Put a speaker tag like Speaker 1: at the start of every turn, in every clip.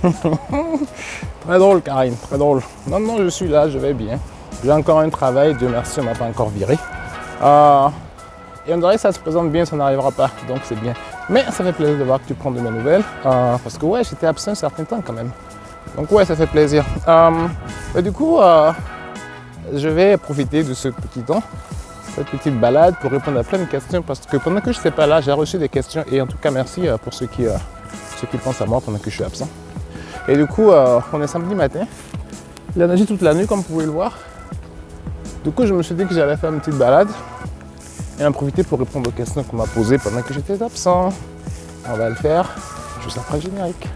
Speaker 1: Très drôle, Karine, très drôle. Non, non, je suis là, je vais bien. J'ai encore un travail, Dieu merci, on m'a pas encore viré. Et on dirait que ça se présente bien, ça n'arrivera pas, donc c'est bien. Mais ça fait plaisir de voir que tu prends de mes nouvelles, parce que ouais, j'étais absent un certain temps quand même. Donc ouais, ça fait plaisir. Du coup, je vais profiter de ce petit temps, cette petite balade pour répondre à plein de questions, parce que pendant que je n'étais pas là, j'ai reçu des questions, et en tout cas merci pour ceux qui pensent à moi pendant que je suis absent. Et du coup, on est samedi matin, il a neigé toute la nuit comme vous pouvez le voir. Du coup, je me suis dit que j'allais faire une petite balade et en profiter pour répondre aux questions qu'on m'a posées pendant que j'étais absent. On va le faire juste après le générique.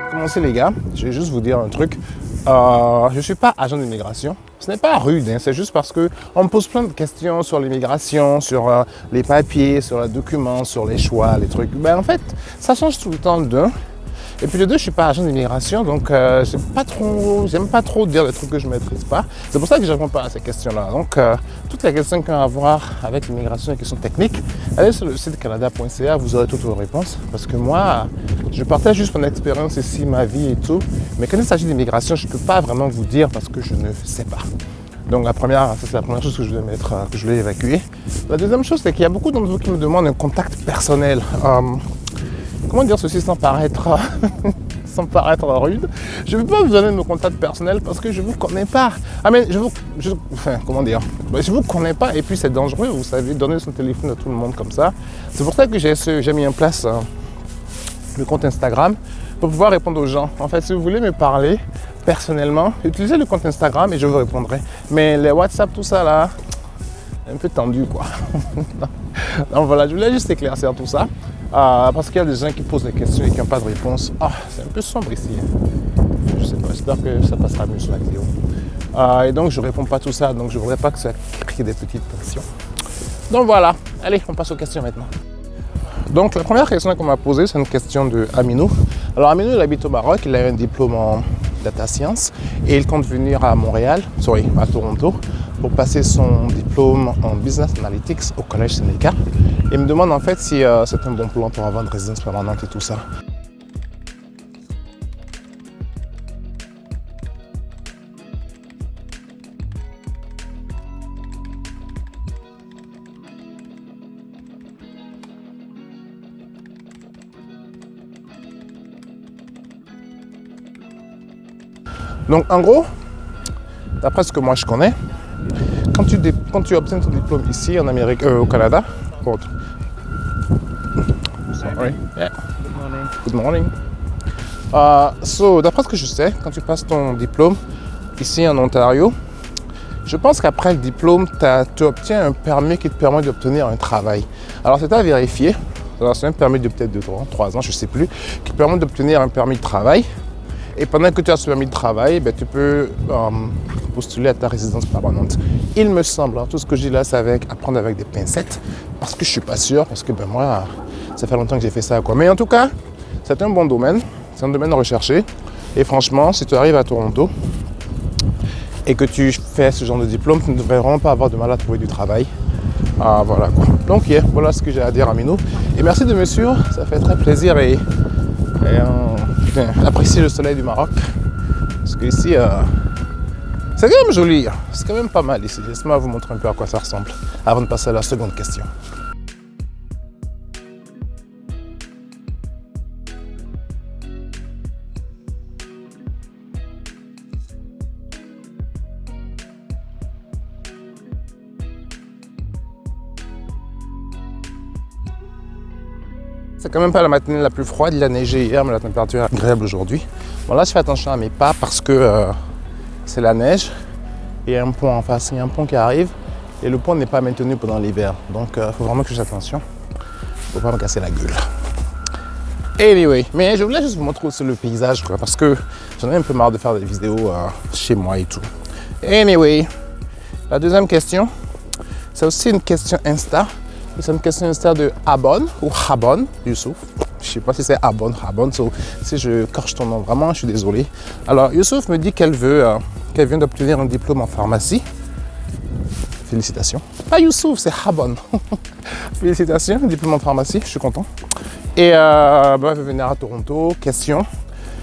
Speaker 1: Commencez les gars, je vais juste vous dire un truc. Je ne suis pas agent d'immigration. Ce n'est pas rude, hein, c'est juste parce qu'on me pose plein de questions sur l'immigration, sur les papiers, sur les documents, sur les choix, les trucs. Ben, en fait, ça change tout le temps d'un. Et puis de deux, je ne suis pas agent d'immigration, donc j'aime pas trop dire des trucs que je ne maîtrise pas. C'est pour ça que je ne réponds pas à ces questions-là. Donc, toutes les questions qui ont à voir avec l'immigration, les questions techniques, allez sur le site canada.ca, vous aurez toutes vos réponses. Parce que moi, je partage juste mon expérience ici, ma vie et tout. Mais quand il s'agit d'immigration, je ne peux pas vraiment vous dire parce que je ne sais pas. Donc ça c'est la première chose que je vais mettre, que je vais évacuer. La deuxième chose, c'est qu'il y a beaucoup d'entre vous qui me demandent un contact personnel. Comment dire ceci sans paraître rude? Je ne veux pas vous donner mon contact personnel parce que je ne vous connais pas. Ah mais comment dire? Je ne vous connais pas et puis c'est dangereux, vous savez, donner son téléphone à tout le monde comme ça. C'est pour ça que j'ai mis en place le compte Instagram pour pouvoir répondre aux gens. En fait, si vous voulez me parler personnellement, utilisez le compte Instagram et je vous répondrai. Mais les WhatsApp, tout ça là, un peu tendu quoi. Donc voilà, je voulais juste éclaircir tout ça. Parce qu'il y a des gens qui posent des questions et qui n'ont pas de réponse. C'est un peu sombre ici. Je sais pas, j'espère que ça passera mieux sur la vidéo. Et donc je ne réponds pas à tout ça, donc je ne voudrais pas que ça crée des petites tensions. Donc voilà, allez, on passe aux questions maintenant. Donc la première question qu'on m'a posée, c'est une question de Aminou. Alors Aminou, il habite au Maroc, il a un diplôme en data science et il compte venir à Toronto, pour passer son diplôme en Business Analytics au Collège Sénéca. Il me demande en fait si c'est un bon plan pour avoir une résidence permanente et tout ça. Donc en gros, d'après ce que moi je connais, quand tu obtiens ton diplôme ici en Amérique, au Canada, sorry. Yeah. Good morning. D'après ce que je sais, quand tu passes ton diplôme ici en Ontario, je pense qu'après le diplôme, tu obtiens un permis qui te permet d'obtenir un travail. Alors c'est à vérifier. C'est un permis de peut-être 3 ans, je ne sais plus, qui te permet d'obtenir un permis de travail. Et pendant que tu as ce permis de travail, tu peux postuler à ta résidence permanente. Il me semble, tout ce que je dis là, c'est à prendre avec des pincettes, parce que je ne suis pas sûr, parce que moi, ça fait longtemps que j'ai fait ça. Mais en tout cas, c'est un bon domaine, c'est un domaine recherché. Et franchement, si tu arrives à Toronto et que tu fais ce genre de diplôme, tu ne devrais vraiment pas avoir de mal à trouver du travail. Voilà quoi. Donc voilà ce que j'ai à dire à Minou. Et merci de me suivre, ça fait très plaisir et apprécier le soleil du Maroc. Parce que ici, c'est quand même joli, c'est quand même pas mal ici. Laissez-moi vous montrer un peu à quoi ça ressemble avant de passer à la seconde question. C'est quand même pas la matinée la plus froide, il a neigé hier, mais la température est agréable aujourd'hui. Bon là, je fais attention à mes pas parce que c'est la neige et il y a un pont en face, il y a un pont qui arrive et le pont n'est pas maintenu pendant l'hiver. Donc il faut vraiment que je fasse attention, faut pas me casser la gueule. Anyway, mais je voulais juste vous montrer aussi le paysage quoi, parce que j'en ai un peu marre de faire des vidéos chez moi et tout. Anyway, la deuxième question, c'est aussi une question Insta. C'est une question Insta de Abon ou Habon, Youssouf. Je ne sais pas si c'est Abon, Habon. Si je corche ton nom, vraiment, je suis désolé. Alors, Youssouf me dit qu'elle vient d'obtenir un diplôme en pharmacie. Félicitations. Pas Youssouf, c'est Habon. Félicitations, diplôme en pharmacie, je suis content. Et elle veut venir à Toronto. Question,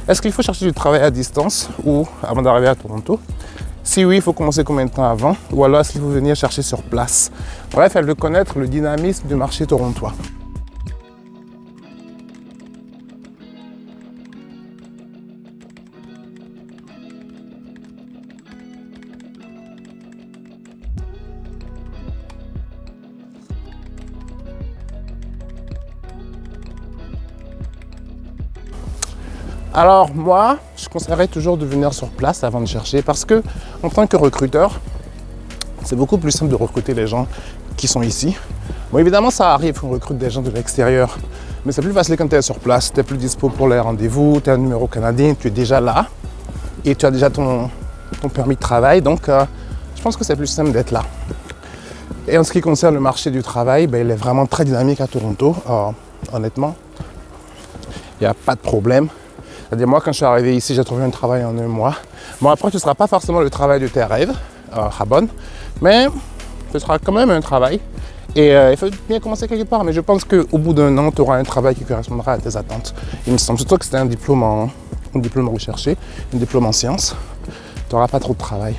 Speaker 1: est-ce qu'il faut chercher du travail à distance ou avant d'arriver à Toronto? Si oui, il faut commencer combien de temps avant? Ou alors est-ce qu'il faut venir chercher sur place? Bref, elle veut connaître le dynamisme du marché torontois. Alors moi, je conseillerais toujours de venir sur place avant de chercher parce que en tant que recruteur, c'est beaucoup plus simple de recruter les gens qui sont ici. Bon, évidemment, ça arrive qu'on recrute des gens de l'extérieur, mais c'est plus facile quand tu es sur place, tu es plus dispo pour les rendez-vous, tu as un numéro canadien, tu es déjà là et tu as déjà ton permis de travail, donc je pense que c'est plus simple d'être là. Et en ce qui concerne le marché du travail, il est vraiment très dynamique à Toronto, honnêtement, il n'y a pas de problème. C'est-à-dire, moi, quand je suis arrivé ici, j'ai trouvé un travail en 1 mois. Bon, après, ce ne sera pas forcément le travail de tes rêves, Habon, mais ce sera quand même un travail. Et il faut bien commencer quelque part. Mais je pense qu'au bout d'1 an, tu auras un travail qui correspondra à tes attentes. Il me semble surtout que c'était un diplôme recherché, un diplôme en sciences. Tu n'auras pas trop de travail.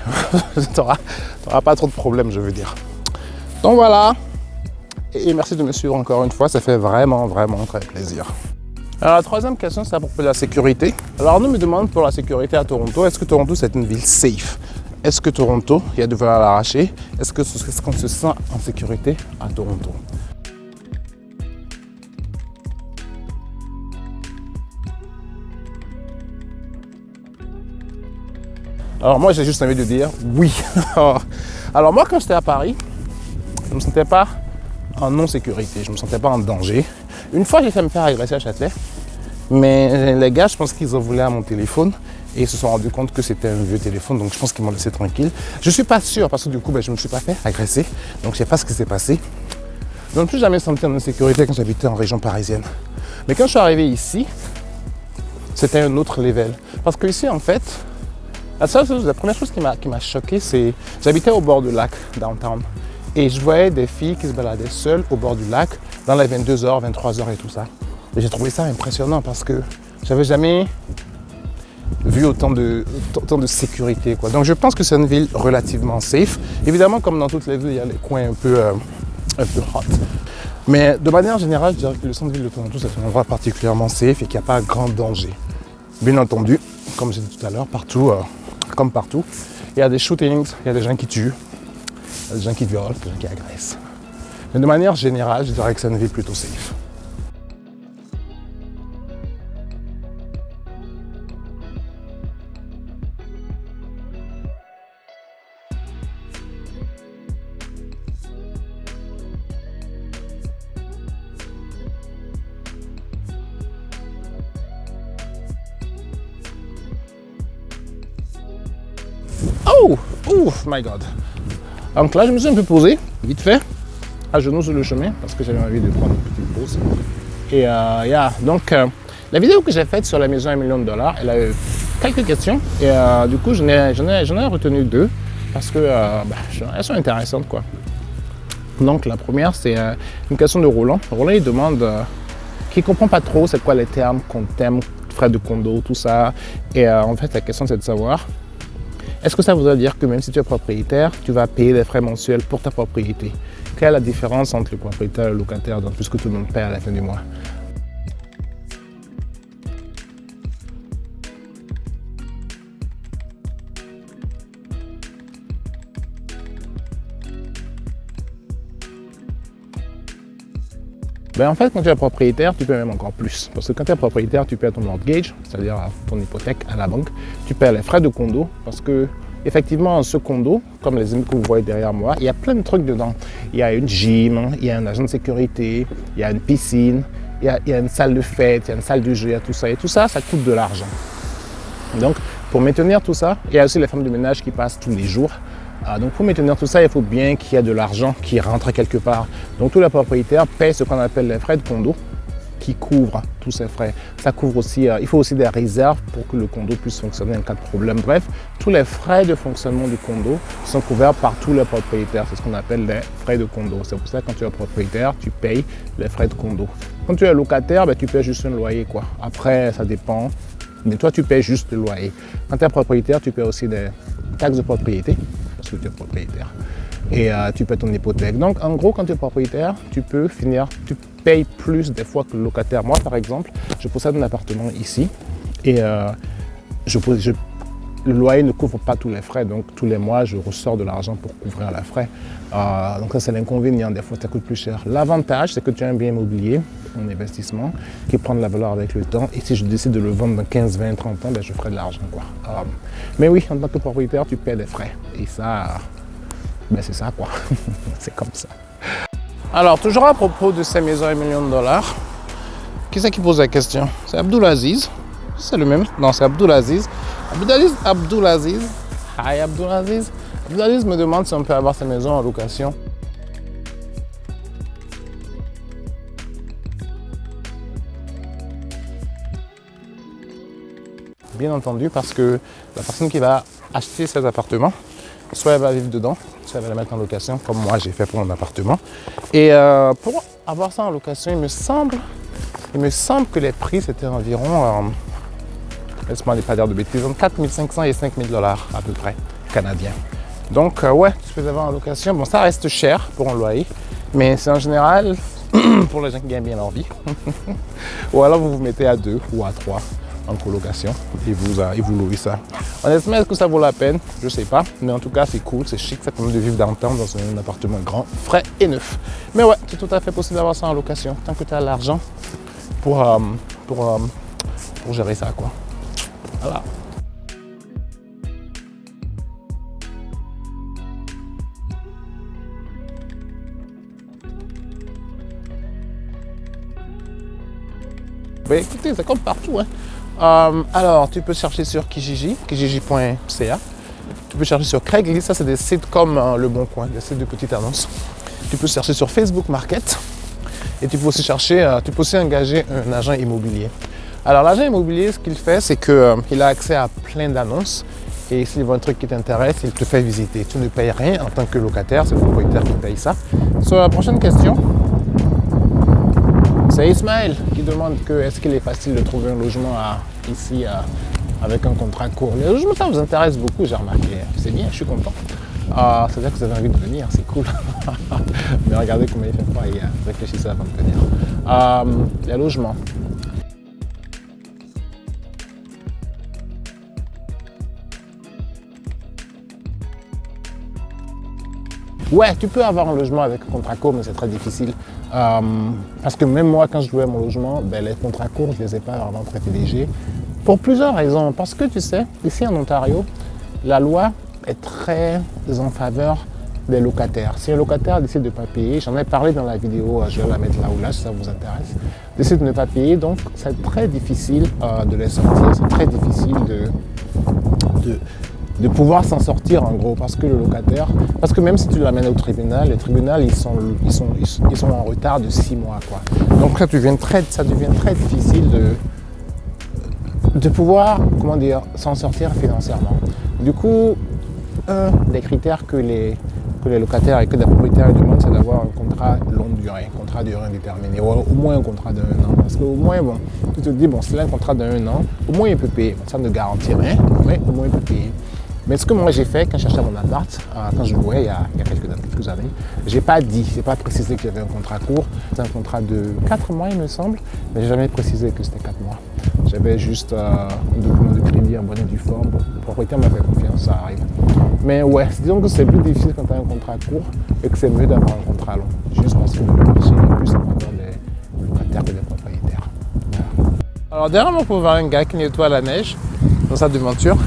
Speaker 1: Tu n'auras pas trop de problèmes, je veux dire. Donc voilà. Et merci de me suivre encore une fois. Ça fait vraiment, vraiment très plaisir. Alors la troisième question, c'est à propos de la sécurité. Alors nous me demandent pour la sécurité à Toronto, est-ce que Toronto c'est une ville safe? Est-ce que Toronto, il y a de vols à l'arracher? Est-ce qu'on se sent en sécurité à Toronto? Alors moi j'ai juste envie de dire oui. Alors moi quand j'étais à Paris, je ne me sentais pas en non-sécurité, je ne me sentais pas en danger. Une fois, j'ai fait me faire agresser à Châtelet, mais les gars, je pense qu'ils ont volé à mon téléphone et ils se sont rendus compte que c'était un vieux téléphone, donc je pense qu'ils m'ont laissé tranquille. Je ne suis pas sûr parce que du coup, je ne me suis pas fait agresser, donc je ne sais pas ce qui s'est passé. Je ne me suis jamais senti en insécurité quand j'habitais en région parisienne. Mais quand je suis arrivé ici, c'était un autre level. Parce que ici, en fait, la première chose qui m'a choqué, c'est j'habitais au bord du lac, downtown. Et je voyais des filles qui se baladaient seules au bord du lac dans les 22h, 23h et tout ça. Et j'ai trouvé ça impressionnant parce que j'avais jamais vu autant de sécurité, quoi. Donc je pense que c'est une ville relativement safe. Évidemment, comme dans toutes les villes, il y a les coins un peu hot. Mais de manière générale, je dirais que le centre-ville de Toronto, c'est un endroit particulièrement safe et qu'il n'y a pas grand danger. Bien entendu, comme j'ai dit tout à l'heure, partout, comme partout, il y a des shootings, il y a des gens qui tuent. Il y a des gens qui violent, des gens qui agressent. Mais de manière générale, je dirais que c'est une ville plutôt safe. Oh! Oh my God! Donc là, je me suis un peu posé, vite fait, à genoux sur le chemin, parce que j'avais envie de prendre une petite pause. Et donc, la vidéo que j'ai faite sur la maison à $1 million, elle a eu quelques questions. Et du coup, j'en ai retenu 2, parce que elles sont intéressantes, quoi. Donc, la première, c'est une question de Roland. Roland, il demande, qu'il ne comprend pas trop c'est quoi les termes, thème, frais de condo, tout ça. Et en fait, la question, c'est de savoir, est-ce que ça voudrait dire que même si tu es propriétaire, tu vas payer des frais mensuels pour ta propriété? Quelle est la différence entre le propriétaire et le locataire, donc, puisque tout le monde paie à la fin du mois? En fait, quand tu es propriétaire, tu paies même encore plus. Parce que quand tu es propriétaire, tu paies ton mortgage, c'est-à-dire ton hypothèque à la banque. Tu paies les frais de condo parce que, effectivement, ce condo, comme les immeubles que vous voyez derrière moi, il y a plein de trucs dedans. Il y a une gym, il y a un agent de sécurité, il y a une piscine, il y a une salle de fête, il y a une salle de jeu, il y a tout ça. Et tout ça, ça coûte de l'argent. Donc, pour maintenir tout ça, il y a aussi les femmes de ménage qui passent tous les jours. Donc pour maintenir tout ça, il faut bien qu'il y ait de l'argent qui rentre quelque part. Donc tous les propriétaires paient ce qu'on appelle les frais de condo, qui couvre tous ces frais. Ça couvre aussi, il faut aussi des réserves pour que le condo puisse fonctionner en cas de problème. Bref, tous les frais de fonctionnement du condo sont couverts par tous les propriétaires. C'est ce qu'on appelle les frais de condo. C'est pour ça que quand tu es propriétaire, tu payes les frais de condo. Quand tu es locataire, ben, tu payes juste un loyer, quoi. Après, ça dépend. Mais toi, tu payes juste le loyer. Quand tu es propriétaire, tu payes aussi des taxes de propriété, parce que tu es propriétaire. Et tu payes ton hypothèque. Donc, en gros, quand tu es propriétaire, tu payes plus des fois que le locataire. Moi, par exemple, je possède un appartement ici et le loyer ne couvre pas tous les frais. Donc, tous les mois, je ressors de l'argent pour couvrir les frais. Donc, ça, c'est l'inconvénient. Des fois, ça coûte plus cher. L'avantage, c'est que tu as un bien immobilier, un investissement, qui prend de la valeur avec le temps. Et si je décide de le vendre dans 15, 20, 30 ans, ben, je ferai de l'argent, quoi. Mais oui, en tant que propriétaire, tu paies des frais. Et ça, ben, c'est ça, quoi. C'est comme ça. Alors, toujours à propos de ces maisons à $1 million, qui c'est qui pose la question? C'est Abdulaziz. C'est le même? Non, c'est Abdulaziz. Abdulaziz. Hi Abdulaziz. Abdulaziz me demande si on peut avoir sa maison en location. Bien entendu, parce que la personne qui va acheter ces appartements, soit elle va vivre dedans, soit elle va la mettre en location, comme moi j'ai fait pour mon appartement. Et pour avoir ça en location, il me semble que les prix c'était environ, laisse-moi ne pas dire de bêtises, entre 4 500 et 5 000 $ à peu près, canadiens. Donc ouais, tu peux avoir en location. Bon, ça reste cher pour un loyer, mais c'est en général pour les gens qui gagnent bien leur vie. Ou alors vous vous mettez à 2 ou à 3 en colocation et vous louez ça. Honnêtement, est-ce que ça vaut la peine? Je sais pas, mais en tout cas c'est cool, c'est chic, ça permet de vivre downtown dans un appartement grand, frais et neuf. Mais ouais, c'est tout à fait possible d'avoir ça en location, tant que tu as l'argent pour gérer ça, quoi. Voilà. Ben écoutez, c'est comme partout, hein. Alors, tu peux chercher sur Kijiji, kijiji.ca. Tu peux chercher sur Craigslist, ça c'est des sites comme Le Bon Coin, des sites de petites annonces. Tu peux chercher sur Facebook Market et tu peux aussi engager un agent immobilier. Alors l'agent immobilier, ce qu'il fait, c'est qu'il a accès à plein d'annonces et s'il voit un truc qui t'intéresse, il te fait visiter. Tu ne payes rien en tant que locataire, c'est le propriétaire qui paye ça. Sur la prochaine question, c'est Ismaël qui demande est-ce qu'il est facile de trouver un logement ici avec un contrat court. Les logements, ça vous intéresse beaucoup, j'ai remarqué. C'est bien, je suis content. C'est-à-dire que vous avez envie de venir, c'est cool. Mais regardez comment il fait froid et réfléchissez avant de venir. Les logements. Ouais, tu peux avoir un logement avec un contrat court, mais c'est très difficile. Parce que même moi, quand je louais mon logement, ben, les contrats courts, je ne les ai pas vraiment privilégiés. Pour plusieurs raisons. Parce que tu sais, ici en Ontario, la loi est très en faveur des locataires. Si un locataire décide de ne pas payer, j'en ai parlé dans la vidéo, je vais la mettre là ou là si ça vous intéresse, décide de ne pas payer, donc c'est très difficile de les sortir, c'est très difficile de pouvoir s'en sortir en gros, parce que le locataire, parce que même si tu l'amènes au tribunal, les tribunaux ils sont en retard de 6 mois, quoi. Donc ça devient très difficile de pouvoir, comment dire, s'en sortir financièrement. Du coup, un des critères que les locataires et que les propriétaires demandent, c'est d'avoir un contrat longue durée, un contrat de durée indéterminée, ou au moins un contrat d'1 an. Parce qu'au moins, bon, tu te dis, bon, s'il a un contrat d'1 an, au moins il peut payer. Bon, ça ne garantit rien, mais au moins il peut payer. Mais ce que moi j'ai fait quand j'achetais mon appart, quand je louais il y a quelques années, j'ai pas précisé que j'avais un contrat court. C'est un contrat de 4 mois il me semble, mais j'ai jamais précisé que c'était 4 mois. J'avais juste un document de crédit en bonne et due forme. Le propriétaire m'a fait confiance, ça arrive. Mais ouais, disons que c'est plus difficile quand tu as un contrat court et que c'est mieux d'avoir un contrat long. Juste parce que le marché est plus en faveur des locataires que des propriétaires. Voilà. Alors derrière moi, vous pouvez voir un gars qui nettoie la neige dans sa devanture.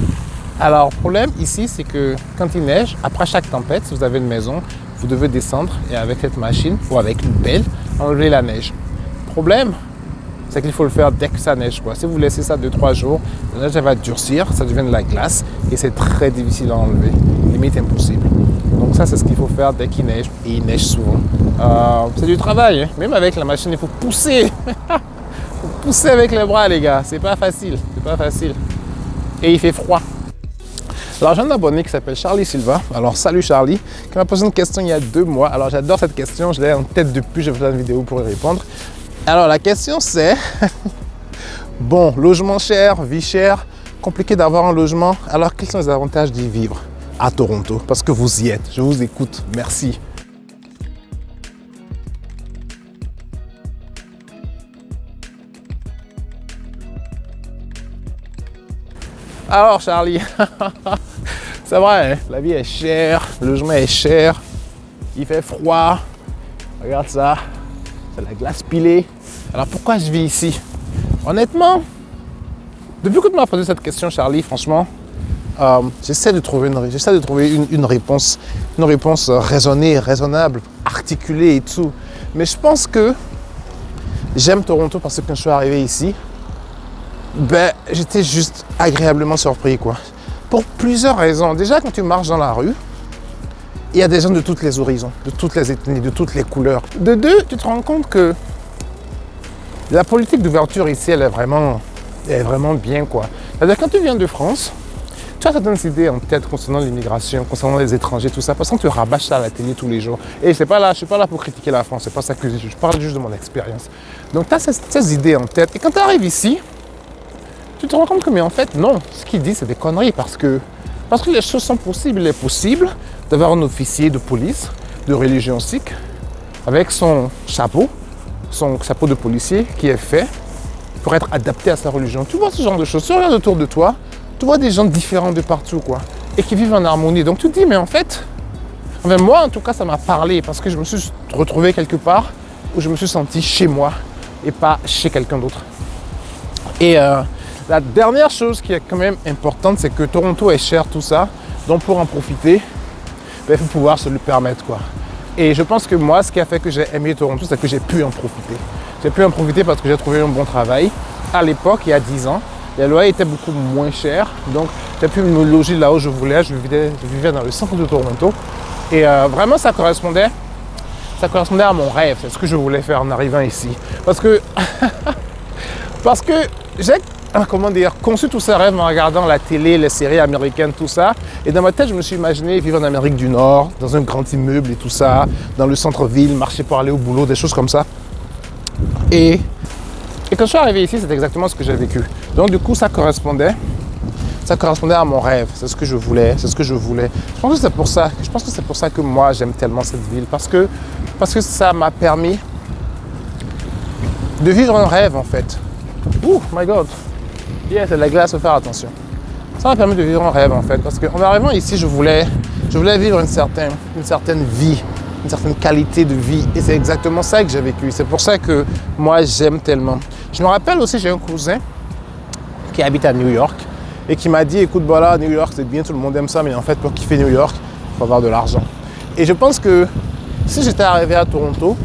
Speaker 1: Alors, le problème ici, c'est que quand il neige, après chaque tempête, si vous avez une maison, vous devez descendre et avec cette machine ou avec une pelle, enlever la neige. Le problème, c'est qu'il faut le faire dès que ça neige, quoi. Si vous laissez ça 2-3 jours, la neige elle va durcir, ça devient de la glace et c'est très difficile à enlever, limite impossible. Donc ça, c'est ce qu'il faut faire dès qu'il neige et il neige souvent. C'est du travail, hein. Même avec la machine, il faut pousser. pousser avec les bras, les gars. C'est pas facile. C'est pas facile. Et il fait froid. Alors, j'ai un abonné qui s'appelle Charlie Silva. Alors, salut Charlie, qui m'a posé une question il y a 2 mois. Alors, j'adore cette question. Je l'ai en tête depuis. J'ai fait une vidéo pour y répondre. Alors, la question c'est... Bon, logement cher, vie chère, compliqué d'avoir un logement. Alors, quels sont les avantages d'y vivre à Toronto? Parce que vous y êtes. Je vous écoute. Merci. Alors, Charlie, c'est vrai, hein, la vie est chère, le logement est cher, il fait froid. Regarde ça, c'est la glace pilée. Alors, pourquoi je vis ici? Honnêtement, depuis que tu m'as posé cette question, Charlie, franchement, j'essaie de trouver une réponse raisonnée, raisonnable, articulée et tout. Mais je pense que j'aime Toronto parce que quand je suis arrivé ici, j'étais juste agréablement surpris, quoi. Pour plusieurs raisons. Déjà, quand tu marches dans la rue, il y a des gens de tous les horizons, de toutes les ethnies, de toutes les couleurs. De deux, tu te rends compte que la politique d'ouverture ici, elle est vraiment bien, quoi. C'est-à-dire, quand tu viens de France, tu as certaines idées en tête concernant l'immigration, concernant les étrangers, tout ça, parce que tu rabâches ça à la télé tous les jours. Et je ne suis pas là pour critiquer la France, c'est pas ça que je parle juste de mon expérience. Donc, tu as ces idées en tête. Et quand tu arrives ici, tu te rends compte que, mais en fait, non, ce qu'il dit, c'est des conneries parce que les choses sont possibles. Il est possible d'avoir un officier de police, de religion sikh, avec son chapeau de policier qui est fait pour être adapté à sa religion. Tu vois ce genre de choses. Tu regardes autour de toi, tu vois des gens différents de partout, quoi, et qui vivent en harmonie. Donc tu te dis, mais en fait, moi, en tout cas, ça m'a parlé parce que je me suis retrouvé quelque part où je me suis senti chez moi et pas chez quelqu'un d'autre. Et la dernière chose qui est quand même importante, c'est que Toronto est cher, tout ça. Donc pour en profiter, il faut pouvoir se le permettre, quoi. Et je pense que moi, ce qui a fait que j'ai aimé Toronto, c'est que j'ai pu en profiter. J'ai pu en profiter parce que j'ai trouvé un bon travail. À l'époque, il y a 10 ans, les loyers étaient beaucoup moins chers. Donc j'ai pu me loger là où je voulais. Je vivais dans le centre de Toronto. Et vraiment, ça correspondait à mon rêve. C'est ce que je voulais faire en arrivant ici. Parce que j'ai conçu tous ces rêves en regardant la télé, les séries américaines, tout ça. Et dans ma tête, je me suis imaginé vivre en Amérique du Nord, dans un grand immeuble et tout ça, dans le centre-ville, marcher pour aller au boulot, des choses comme ça. Et quand je suis arrivé ici, c'est exactement ce que j'ai vécu. Donc du coup, ça correspondait à mon rêve. C'est ce que je voulais, Je pense que c'est pour ça que moi, j'aime tellement cette ville. Parce que ça m'a permis de vivre un rêve, en fait. Oh my God! Yeah, c'est de la glace, faut faire attention. Ça m'a permis de vivre un rêve, en fait, parce qu'en arrivant ici, je voulais vivre une certaine vie, une certaine qualité de vie, et c'est exactement ça que j'ai vécu. C'est pour ça que moi, j'aime tellement. Je me rappelle aussi, j'ai un cousin qui habite à New York et qui m'a dit, écoute, voilà, New York, c'est bien, tout le monde aime ça, mais en fait, pour kiffer New York, il faut avoir de l'argent. Et je pense que si j'étais arrivé à Toronto,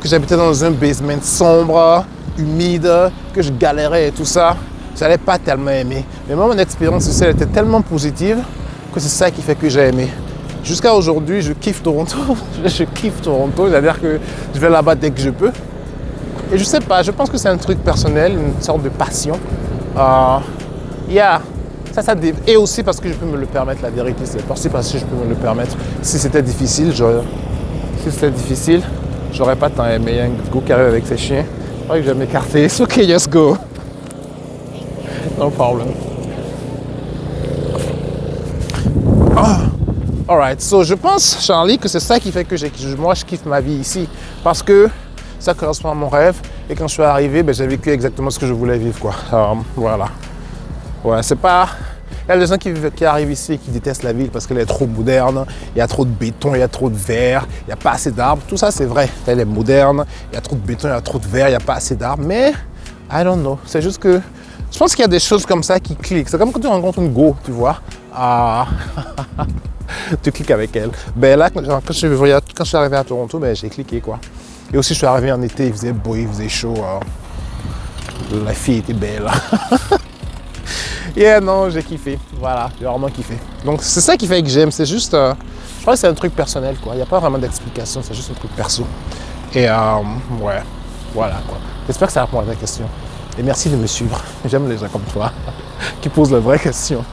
Speaker 1: que j'habitais dans un basement sombre, humide, que je galérais et tout ça, je n'allais pas tellement aimer. Mais moi, mon expérience ici, elle était tellement positive que c'est ça qui fait que j'ai aimé. Jusqu'à aujourd'hui, je kiffe Toronto. Je kiffe Toronto, c'est-à-dire que je vais là-bas dès que je peux. Et je sais pas, je pense que c'est un truc personnel, une sorte de passion. Et aussi parce que je peux me le permettre, la vérité, c'est aussi parce que je peux me le permettre. Si c'était difficile, j'aurais pas tant aimé. Il y a un gars qui arrive avec ses chiens. Je crois que je vais m'écarter. It's okay, just go. No problem. Alright, so je pense, Charlie, que c'est ça qui fait que moi je kiffe ma vie ici. Parce que ça correspond à mon rêve. Et quand je suis arrivé, j'ai vécu exactement ce que je voulais vivre, quoi. Voilà. Ouais, c'est pas... Il y a des gens qui arrivent ici et qui détestent la ville parce qu'elle est trop moderne, il y a trop de béton, il y a trop de verre, il n'y a pas assez d'arbres. Tout ça, c'est vrai. Elle est moderne, il y a trop de béton, il y a trop de verre, il n'y a pas assez d'arbres. Mais, I don't know. C'est juste que je pense qu'il y a des choses comme ça qui cliquent. C'est comme quand tu rencontres une go, tu vois. Tu cliques avec elle. Là, quand je suis arrivé à Toronto, j'ai cliqué, quoi. Et aussi, je suis arrivé en été, il faisait beau, il faisait chaud. La fille était belle. Non, j'ai kiffé. Voilà, j'ai vraiment kiffé. Donc, c'est ça qui fait que j'aime. C'est juste, je crois que c'est un truc personnel, quoi. Il n'y a pas vraiment d'explication, c'est juste un truc perso. Et, ouais, voilà, quoi. J'espère que ça répond à ta question. Et merci de me suivre. J'aime les gens comme toi qui posent les vraies questions.